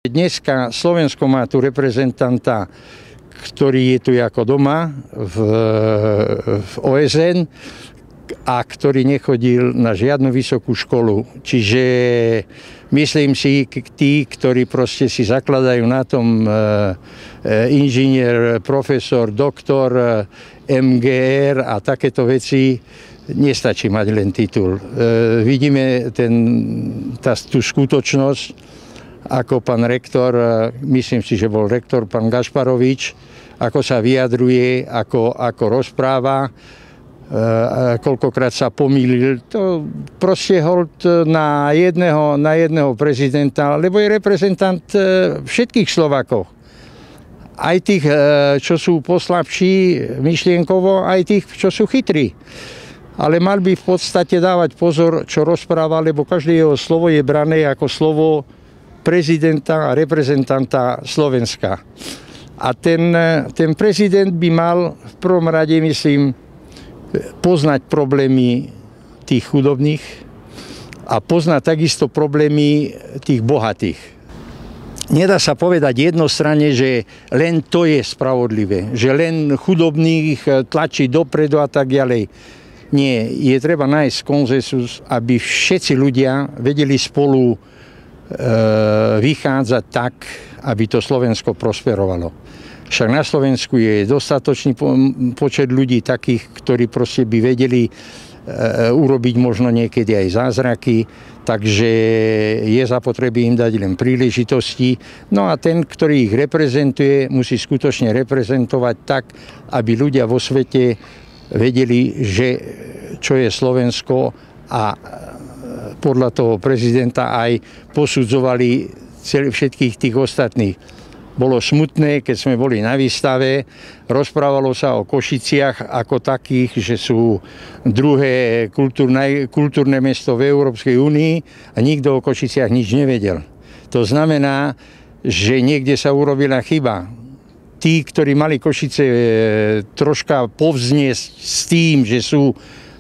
Dneska Slovensko má tu reprezentanta, ktorý je tu ako doma v OSN a ktorý nechodil na žiadnu vysokú školu. Čiže myslím si, tí, ktorí proste si zakladajú na tom inžinier, profesor, doktor, MGR a takéto veci, nestačí mať len titul. Vidíme tú skutočnosť, ako pán rektor, myslím si, že bol rektor pán Gašparovič, ako sa vyjadruje, ako rozpráva, koľkokrát sa pomýlil. To proste hold na jedného prezidenta, lebo je reprezentant všetkých Slovákov. Aj tých, čo sú poslabší myšlienkovo, aj tých, čo sú chytrí. Ale mal by v podstate dávať pozor, čo rozpráva, lebo každé jeho slovo je brané ako slovo prezidenta a reprezentanta Slovenska. A ten prezident by mal v prvom rade, myslím, poznať problémy tých chudobných a poznať takisto problémy tých bohatých. Nedá sa povedať jednostranne, že len to je spravodlivé, že len chudobných tlačí dopredu a tak ďalej. Nie, je treba nájsť konsenzus, aby všetci ľudia vedeli spolu vychádzať tak, aby to Slovensko prosperovalo. Však na Slovensku je dostatočný počet ľudí takých, ktorí proste by vedeli urobiť možno niekedy aj zázraky, takže je zapotreby im dať len príležitosti. No a ten, ktorý ich reprezentuje, musí skutočne reprezentovať tak, aby ľudia vo svete vedeli, že čo je Slovensko a podľa toho prezidenta aj posudzovali všetkých tých ostatných. Bolo smutné, keď sme boli na výstave, rozprávalo sa o Košiciach ako takých, že sú druhé kultúrne mesto v Európskej únii a nikto o Košiciach nič nevedel. To znamená, že niekde sa urobila chyba. Tí, ktorí mali Košice troška povzniesť s tým, že sú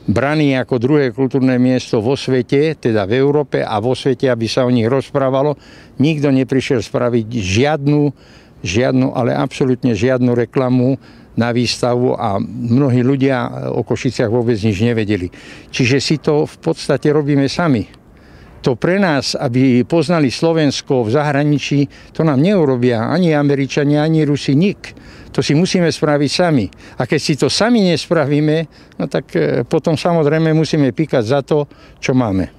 braní ako druhé kultúrne miesto vo svete, teda v Európe a vo svete, aby sa o nich rozprávalo, nikto neprišiel spraviť žiadnu, ale absolútne žiadnu reklamu na výstavu a mnohí ľudia o Košiciach vôbec nič nevedeli. Čiže si to v podstate robíme sami. To pre nás, aby poznali Slovensko v zahraničí, to nám neurobia ani Američania, ani Rusi, nik. To si musíme spraviť sami. A keď si to sami nespravíme, no tak potom samozrejme musíme píkať za to, čo máme.